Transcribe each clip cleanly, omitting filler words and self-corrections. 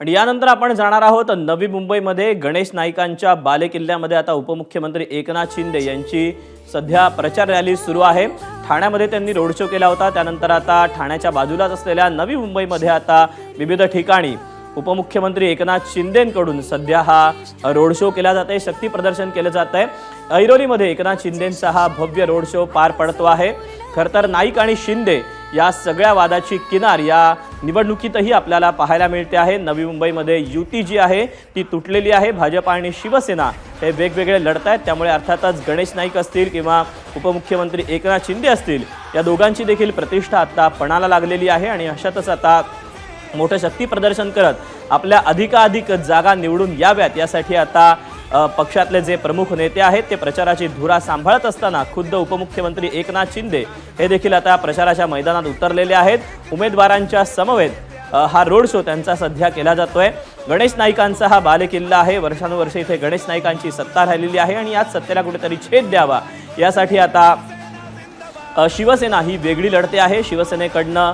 आणि यानंतर आपण जाणार आहोत नवी मुंबईमध्ये गणेश नाईकांच्या बालेकिल्ल्यामध्ये। आता उपमुख्यमंत्री एकनाथ शिंदे यांची सध्या प्रचार रॅली सुरू आहे। ठाण्यामध्ये त्यांनी रोड शो केला होता, त्यानंतर आता ठाण्याच्या बाजूलाच असलेल्या नवी मुंबईमध्ये आता विविध ठिकाणी उपमुख्यमंत्री एकनाथ शिंदेंकडून सध्या हा रोड शो केला जात आहे, शक्ती प्रदर्शन केले जात आहे। ऐरोलीमध्ये एकनाथ शिंदेंचा हा भव्य रोड शो पार पडतो आहे। खरतर नाईक आणि शिंदे या सगळ्या वादाची किनार या निवडणुकीतही आपल्याला पाहायला मिळते आहे। नवी मुंबईमध्ये युती जी आहे ती तुटलेली आहे। भाजप आणि शिवसेना हे वेगवेगळे लढत आहेत, त्यामुळे अर्थातच गणेश नाईक असतील किंवा उपमुख्यमंत्री एकनाथ शिंदे असतील या दोघांची देखील प्रतिष्ठा आता पणाला लागलेली आहे। आणि अशातच आता मोठं शक्ती प्रदर्शन करत आपल्या अधिकाधिक जागा निवडून याव्यात यासाठी आता पक्षातले जे प्रमुख नेते आहेत ते प्रचाराची धुरा सांभाळत असताना खुद्द उपमुख्यमंत्री एकनाथ शिंदे हे देखील आता प्रचाराच्या मैदानात उतरलेले आहेत। उमेदवारांच्या समवेत हा रोड शो त्यांचा सध्या केला जातोय। गणेश नाईकांचा हा बालेकिल्ला आहे। वर्षानुवर्षे इथे गणेश नाईकांची सत्ता राहिलेली आहे आणि याच सत्तेला कुठेतरी छेद द्यावा यासाठी आता शिवसेना ही वेगळी लढते आहे। शिवसेनेकडनं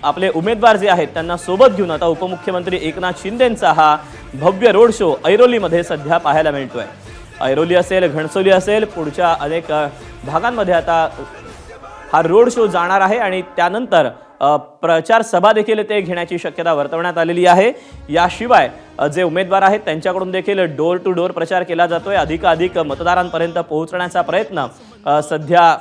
आपले उमेदवार जे आहेत त्यांना सोबत घेऊन आता उपमुख्यमंत्री एकनाथ शिंदेंचा हा भव्य रोड शो ऐरोलीमध्ये सध्या पाहायला मिळतोय। ऐरोली असेल, घणसोली असेल, पुढच्या अनेक भागांमध्ये आता हा रोड शो जाणार आहे आणि त्यानंतर प्रचार सभा देखील ते घेण्याची शक्यता वर्तवण्यात आलेली आहे। याशिवाय जे उमेदवार आहेत त्यांच्याकडून देखील डोर टू डोर प्रचार केला जातोय। अधिकाधिक मतदारांपर्यंत पोहोचण्याचा प्रयत्न सध्या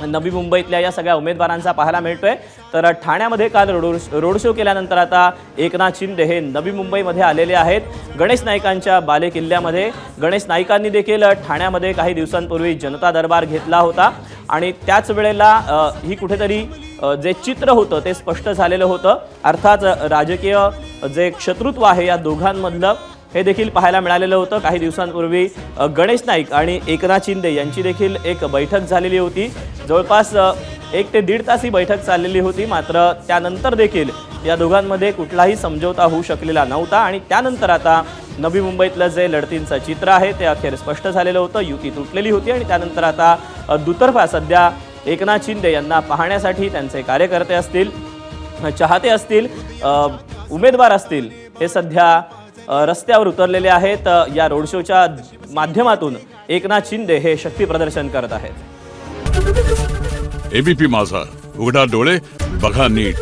नवी मुंबईतल्या या सगळ्या उमेदवारांचा पाहायला मिळतोय। तर ठाण्यामध्ये काल रोड शो केल्यानंतर आता एकनाथ शिंदे हे नवी मुंबईमध्ये आलेले आहेत गणेश नाईकांच्या बालेकिल्ल्यामध्ये। गणेश नाईकांनी देखील ठाण्यामध्ये काही दिवसांपूर्वी जनता दरबार घेतला होता आणि त्याच वेळेला ही कुठेतरी जे चित्र होतं ते स्पष्ट झालेलं होतं। अर्थात राजकीय जे शत्रुत्व आहे या दोघांमधलं हे देखील पाहायला मिळालेलं होतं। काही दिवसांपूर्वी गणेश नाईक आणि एकनाथ शिंदे यांची देखील एक बैठक झालेली होती। जवळपास 1 ते 1.5 तास ही बैठक चाललेली होती, मात्र त्यानंतर देखील या दोघांमध्ये कुठलाही समझोता होऊ शकलेला नव्हता आणि त्यानंतर आता नवी मुंबईतलं जे लढतींचं चित्र आहे ते अखेर स्पष्ट झालेलं होतं। युती तुटलेली होती आणि त्यानंतर आता दुतर्फा सध्या एकनाथ शिंदे यांना पाहण्यासाठी त्यांचे कार्यकर्ते असतील, चाहते असतील, उमेदवार असतील हे सध्या रस्त्यावर उतरलेले आहेत। या रोड शोच्या माध्यमातून एकनाथ शिंदे हे शक्ती प्रदर्शन करत आहेत। एबीपी माझा, उघडा डोळे बघा नीट।